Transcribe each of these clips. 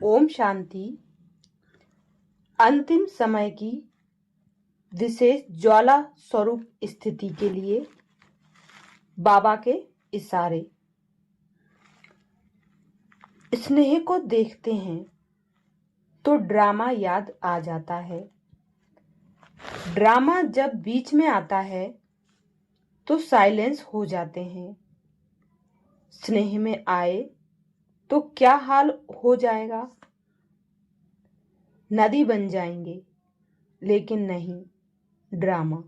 ओम शांति। अंतिम समय की विशेष ज्वाला स्वरूप स्थिति के लिए बाबा के इशारे। स्नेह को देखते हैं तो ड्रामा याद आ जाता है। ड्रामा जब बीच में आता है तो साइलेंस हो जाते हैं। स्नेह में आए तो क्या हाल हो जाएगा? नदी बन जाएंगे, लेकिन नहीं ड्रामा।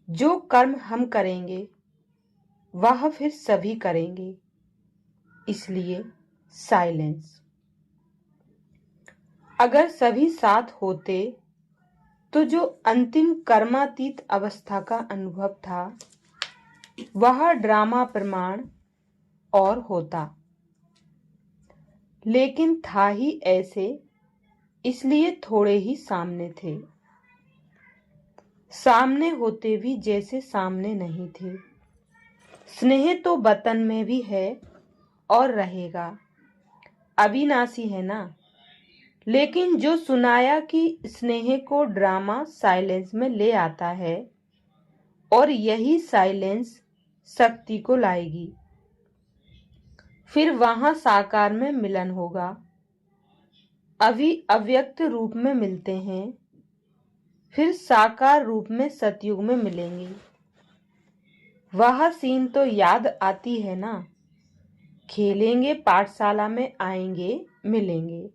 जो कर्म हम करेंगे वह फिर सभी करेंगे, इसलिए साइलेंस। अगर सभी साथ होते तो जो अंतिम कर्मातीत अवस्था का अनुभव था वह ड्रामा प्रमाण और होता, लेकिन था ही ऐसे, इसलिए थोड़े ही सामने थे। सामने होते भी जैसे सामने नहीं थे। स्नेह तो वतन में भी है और रहेगा, अविनाशी है ना। लेकिन जो सुनाया कि स्नेह को ड्रामा साइलेंस में ले आता है और यही साइलेंस शक्ति को लाएगी, फिर वहां साकार में मिलन होगा। अभी अव्यक्त रूप में मिलते हैं, फिर साकार रूप में सतयुग में मिलेंगे। वह सीन तो याद आती है ना। खेलेंगे पाठशाला में, आएंगे मिलेंगे।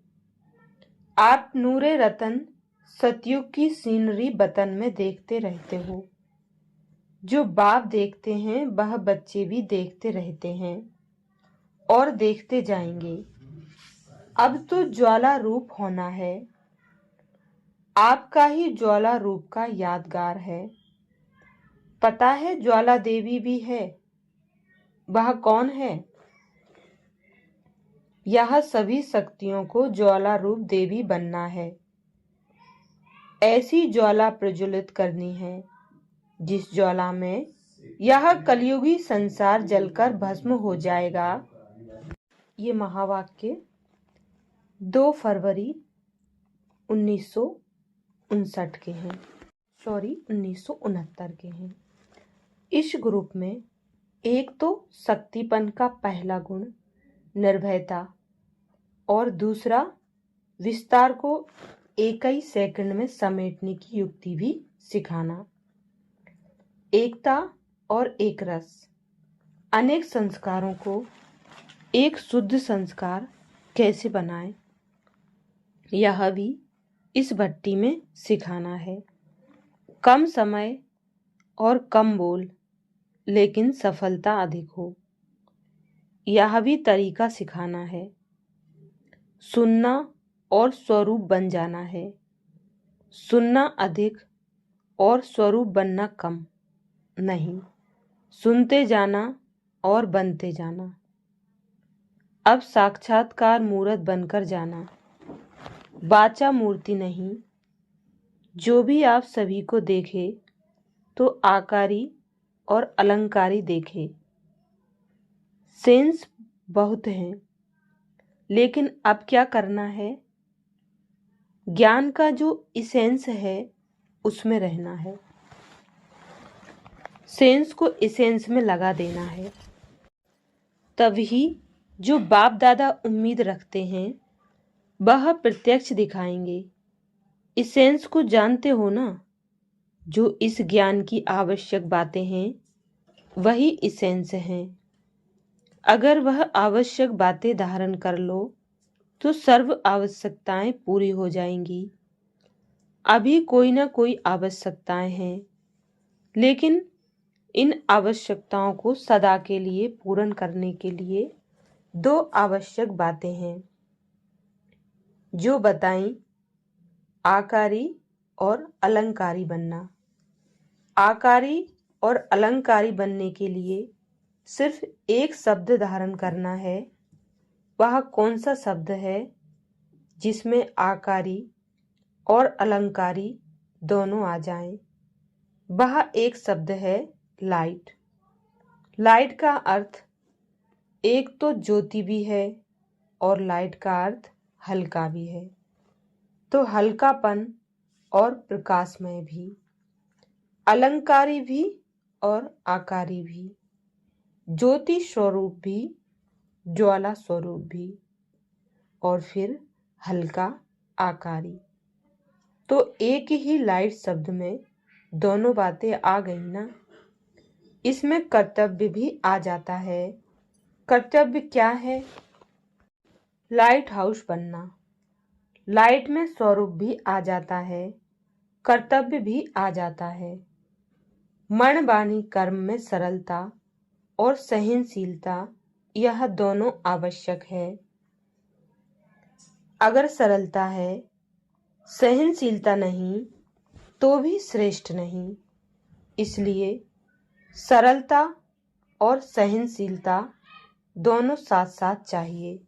आप नूरे रतन सतयुग की सीनरी वतन में देखते रहते हो। जो बाप देखते हैं वह बच्चे भी देखते रहते हैं और देखते जाएंगे। अब तो ज्वाला रूप होना है। आपका ही ज्वाला रूप का यादगार है। पता है ज्वाला देवी भी है। वह कौन है? यह सभी शक्तियों को ज्वाला रूप देवी बनना है। ऐसी ज्वाला प्रज्वलित करनी है जिस ज्वाला में यह कलयुगी संसार जलकर भस्म हो जाएगा। ये महावाक्य 2 फरवरी 1959 के हैं, 1969 के हैं। इस ग्रुप में एक तो शक्तिपन का पहला गुण निर्भयता और दूसरा विस्तार को एक ही सेकंड में समेटने की युक्ति भी सिखाना। एकता और एक रस, अनेक संस्कारों को एक शुद्ध संस्कार कैसे बनाएं, यह भी इस भट्टी में सिखाना है। कम समय और कम बोल, लेकिन सफलता अधिक हो, यह भी तरीका सिखाना है। सुनना और स्वरूप बन जाना है। सुनना अधिक और स्वरूप बनना कम नहीं। सुनते जाना और बनते जाना। अब साक्षात्कार मूर्त बनकर जाना, वाचा मूर्ति नहीं। जो भी आप सभी को देखे तो आकारी और अलंकारी देखे। सेंस बहुत हैं, लेकिन अब क्या करना है? ज्ञान का जो इसेंस है उसमें रहना है। सेंस को इसेंस में लगा देना है। तभी जो बाप दादा उम्मीद रखते हैं वह प्रत्यक्ष दिखाएंगे। इसेंस को जानते हो ना। जो इस ज्ञान की आवश्यक बातें हैं वही इसेंस हैं। अगर वह आवश्यक बातें धारण कर लो तो सर्व आवश्यकताएं पूरी हो जाएंगी। अभी कोई ना कोई आवश्यकताएं हैं, लेकिन इन आवश्यकताओं को सदा के लिए पूर्ण करने के लिए 2 आवश्यक बातें हैं जो बताई, आकारी और अलंकारी बनना। आकारी और अलंकारी बनने के लिए सिर्फ एक शब्द धारण करना है। वह कौन सा शब्द है जिसमें आकारी और अलंकारी दोनों आ जाएं? वह एक शब्द है लाइट। लाइट का अर्थ एक तो ज्योति भी है और लाइट का अर्थ हल्का भी है, तो हल्कापन और प्रकाशमय भी, अलंकारी भी और आकारी भी, ज्योति स्वरूप भी, ज्वाला स्वरूप भी, और फिर हल्का आकारी। तो एक ही लाइट शब्द में दोनों बातें आ गई ना। इसमें कर्तव्य भी आ जाता है। कर्तव्य क्या है? लाइट हाउस बनना। लाइट में स्वरूप भी आ जाता है, कर्तव्य भी आ जाता है। मन वाणी कर्म में सरलता और सहनशीलता, यह दोनों आवश्यक है। अगर सरलता है, सहनशीलता नहीं, तो भी श्रेष्ठ नहीं। इसलिए सरलता और सहनशीलता दोनों साथ साथ चाहिए।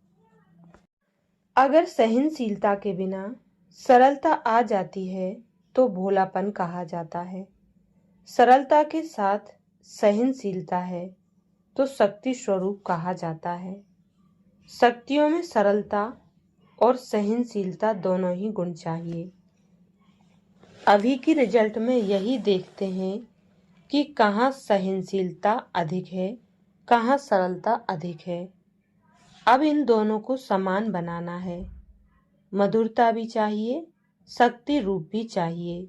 अगर सहनशीलता के बिना सरलता आ जाती है तो भोलापन कहा जाता है। सरलता के साथ सहनशीलता है तो शक्ति स्वरूप कहा जाता है। शक्तियों में सरलता और सहनशीलता दोनों ही गुण चाहिए। अभी की रिजल्ट में यही देखते हैं कि कहाँ सहनशीलता अधिक है, कहाँ सरलता अधिक है। अब इन दोनों को समान बनाना है। मधुरता भी चाहिए, शक्ति रूप भी चाहिए।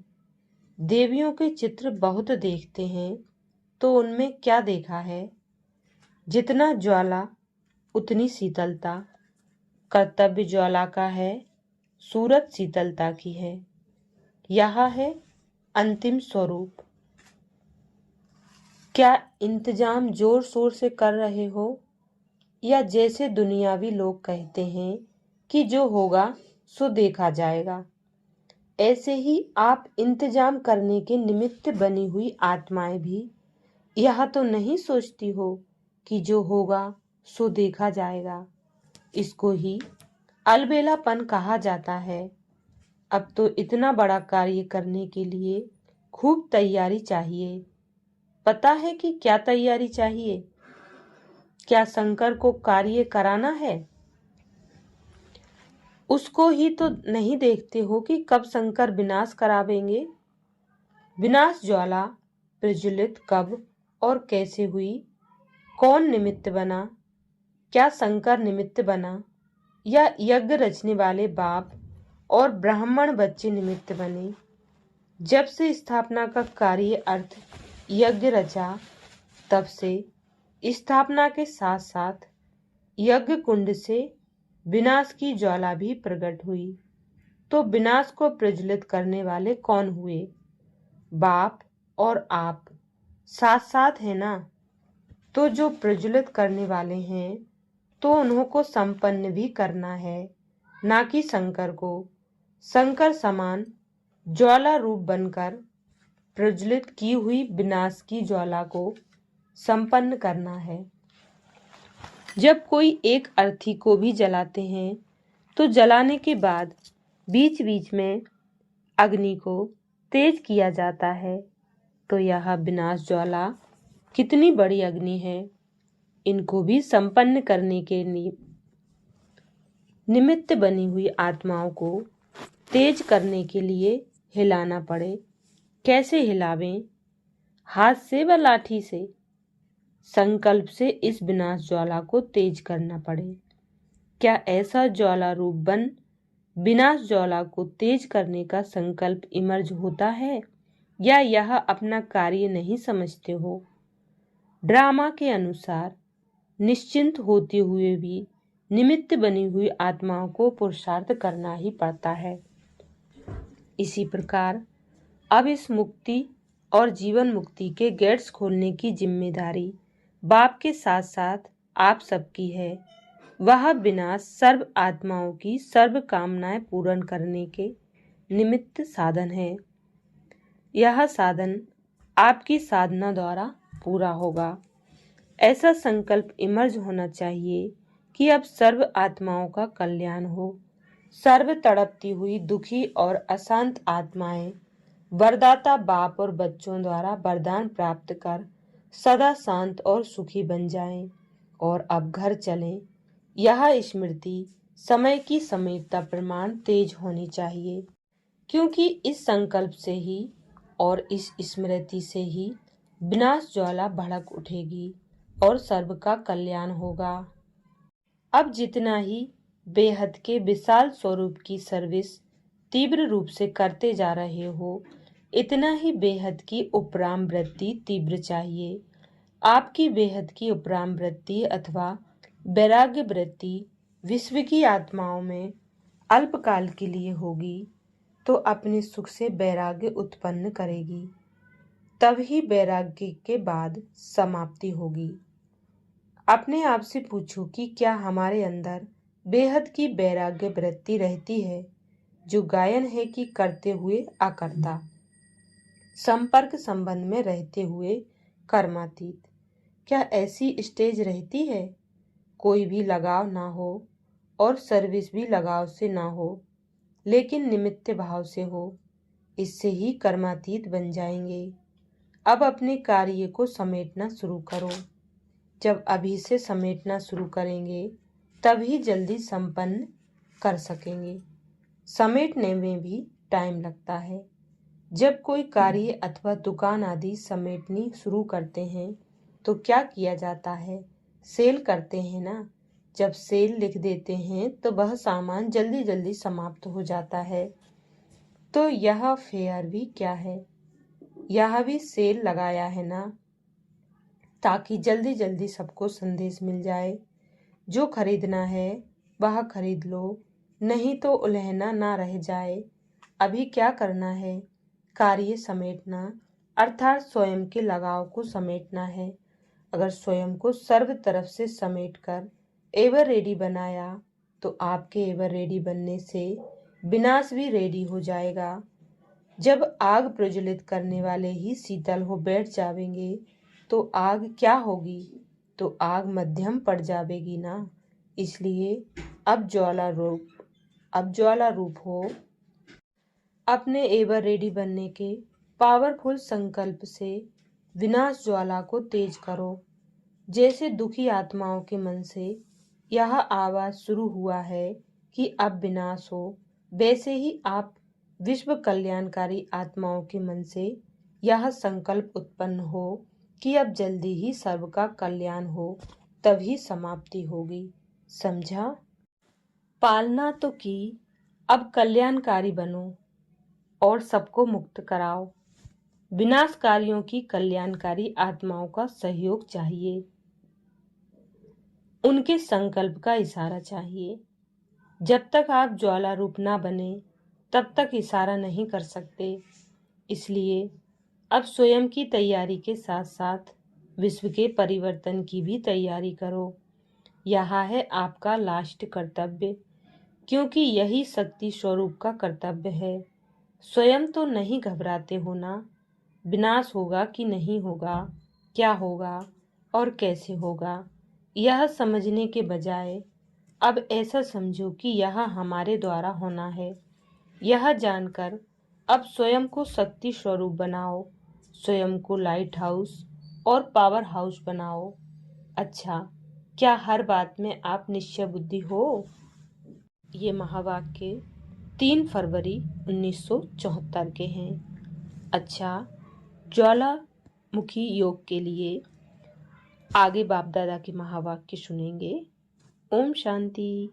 देवियों के चित्र बहुत देखते हैं, तो उनमें क्या देखा है? जितना ज्वाला उतनी शीतलता। कर्तव्य ज्वाला का है, सूरत शीतलता की है। यह है अंतिम स्वरूप। क्या इंतजाम जोर शोर से कर रहे हो, या जैसे दुनियावी लोग कहते हैं कि जो होगा सो देखा जाएगा, ऐसे ही आप इंतजाम करने के निमित्त बनी हुई आत्माएं भी यह तो नहीं सोचती हो कि जो होगा सो देखा जाएगा। इसको ही अलबेलापन कहा जाता है। अब तो इतना बड़ा कार्य करने के लिए खूब तैयारी चाहिए। पता है कि क्या तैयारी चाहिए? क्या शंकर को कार्य कराना है? उसको ही तो नहीं देखते हो कि कब शंकर विनाश करावेंगे। विनाश ज्वाला प्रज्वलित कब और कैसे हुई? कौन निमित्त बना? क्या शंकर निमित्त बना, या यज्ञ रचने वाले बाप और ब्राह्मण बच्चे निमित्त बने? जब से स्थापना का कार्य अर्थ यज्ञ रचा, तब से स्थापना के साथ साथ यज्ञ कुंड से विनाश की ज्वाला भी प्रकट हुई। तो विनाश को प्रज्वलित करने वाले कौन हुए? बाप और आप साथ साथ है ना। तो जो प्रज्वलित करने वाले हैं, तो उन्हों को संपन्न भी करना है, ना कि शंकर को। शंकर समान ज्वाला रूप बनकर प्रज्वलित की हुई विनाश की ज्वाला को संपन्न करना है। जब कोई एक अर्थी को भी जलाते हैं, तो जलाने के बाद बीच बीच में अग्नि को तेज किया जाता है। तो यह विनाश ज्वाला कितनी बड़ी अग्नि है। इनको भी संपन्न करने के निमित्त बनी हुई आत्माओं को तेज करने के लिए हिलाना पड़े। कैसे हिलावें? हाथ से व लाठी से। संकल्प से इस विनाश ज्वाला को तेज करना पड़े। क्या ऐसा ज्वाला रूप बन विनाश ज्वाला को तेज करने का संकल्प इमर्ज होता है, या यह अपना कार्य नहीं समझते हो? ड्रामा के अनुसार निश्चिंत होते हुए भी निमित्त बनी हुई आत्माओं को पुरुषार्थ करना ही पड़ता है। इसी प्रकार अब इस मुक्ति और जीवन मुक्ति के गेट्स खोलने की जिम्मेदारी बाप के साथ साथ आप सबकी है। वह विनाश सर्व आत्माओं की सर्व कामनाएं पूर्ण करने के निमित्त साधन है। यह साधन आपकी साधना द्वारा पूरा होगा। ऐसा संकल्प इमर्ज होना चाहिए कि अब सर्व आत्माओं का कल्याण हो। सर्व तड़पती हुई दुखी और अशांत आत्माएं वरदाता बाप और बच्चों द्वारा वरदान प्राप्त कर सदा शांत और सुखी बन जाएं और अब घर चलें। यह स्मृति समय की समीपता प्रमाण तेज होनी चाहिए, क्योंकि इस संकल्प से ही और इस स्मृति से ही विनाश ज्वाला भड़क उठेगी और सर्व का कल्याण होगा। अब जितना ही बेहद के विशाल स्वरूप की सर्विस तीव्र रूप से करते जा रहे हो, इतना ही बेहद की उपराम वृत्ति तीव्र चाहिए। आपकी बेहद की उपराम वृत्ति अथवा वैराग्य वृत्ति विश्व की आत्माओं में अल्पकाल के लिए होगी, तो अपने सुख से वैराग्य उत्पन्न करेगी, तब ही वैराग्य के बाद समाप्ति होगी। अपने आप से पूछो कि क्या हमारे अंदर बेहद की वैराग्य वृत्ति रहती है, जो गायन है कि करते हुए अकर्ता, संपर्क संबंध में रहते हुए कर्मातीत। क्या ऐसी स्टेज रहती है? कोई भी लगाव ना हो और सर्विस भी लगाव से ना हो, लेकिन निमित्त भाव से हो, इससे ही कर्मातीत बन जाएंगे। अब अपने कार्य को समेटना शुरू करो। जब अभी से समेटना शुरू करेंगे, तभी जल्दी संपन्न कर सकेंगे। समेटने में भी टाइम लगता है। जब कोई कार्य अथवा दुकान आदि समेटनी शुरू करते हैं, तो क्या किया जाता है? सेल करते हैं ना। जब सेल लिख देते हैं, तो वह सामान जल्दी जल्दी समाप्त हो जाता है। तो यह फेयर भी क्या है? यह भी सेल लगाया है ना, ताकि जल्दी जल्दी सबको संदेश मिल जाए। जो खरीदना है वह खरीद लो, नहीं तो उलहना ना रह जाए। अभी क्या करना है? कार्य समेटना, अर्थात स्वयं के लगाव को समेटना है। अगर स्वयं को सर्व तरफ से समेट कर एवर रेडी बनाया, तो आपके एवर रेडी बनने से विनाश भी रेडी हो जाएगा। जब आग प्रज्वलित करने वाले ही शीतल हो बैठ जावेंगे, तो आग क्या होगी? तो आग मध्यम पड़ जावेगी ना। इसलिए अब ज्वाला रूप हो। अपने एवर रेडी बनने के पावरफुल संकल्प से विनाश ज्वाला को तेज करो। जैसे दुखी आत्माओं के मन से यह आवाज शुरू हुआ है कि अब विनाश हो, वैसे ही आप विश्व कल्याणकारी आत्माओं के मन से यह संकल्प उत्पन्न हो कि अब जल्दी ही सर्व का कल्याण हो, तभी समाप्ति होगी। समझा? पालना तो की, अब कल्याणकारी बनो और सबको मुक्त कराओ। विनाशकारियों की कल्याणकारी आत्माओं का सहयोग चाहिए, उनके संकल्प का इशारा चाहिए। जब तक आप ज्वाला रूप ना बने, तब तक इशारा नहीं कर सकते। इसलिए अब स्वयं की तैयारी के साथ साथ विश्व के परिवर्तन की भी तैयारी करो। यह है आपका लास्ट कर्तव्य, क्योंकि यही शक्ति स्वरूप का कर्तव्य है। स्वयं तो नहीं घबराते हो ना, विनाश होगा कि नहीं होगा, क्या होगा और कैसे होगा, यह समझने के बजाय अब ऐसा समझो कि यह हमारे द्वारा होना है। यह जानकर अब स्वयं को शक्ति स्वरूप बनाओ, स्वयं को लाइट हाउस और पावर हाउस बनाओ। अच्छा, क्या हर बात में आप निश्चय बुद्धि हो? ये महावाक्य 3 फरवरी 1974 के हैं। अच्छा, ज्वालामुखी योग के लिए आगे बाप दादा के महावाक्य सुनेंगे। ओम शांति।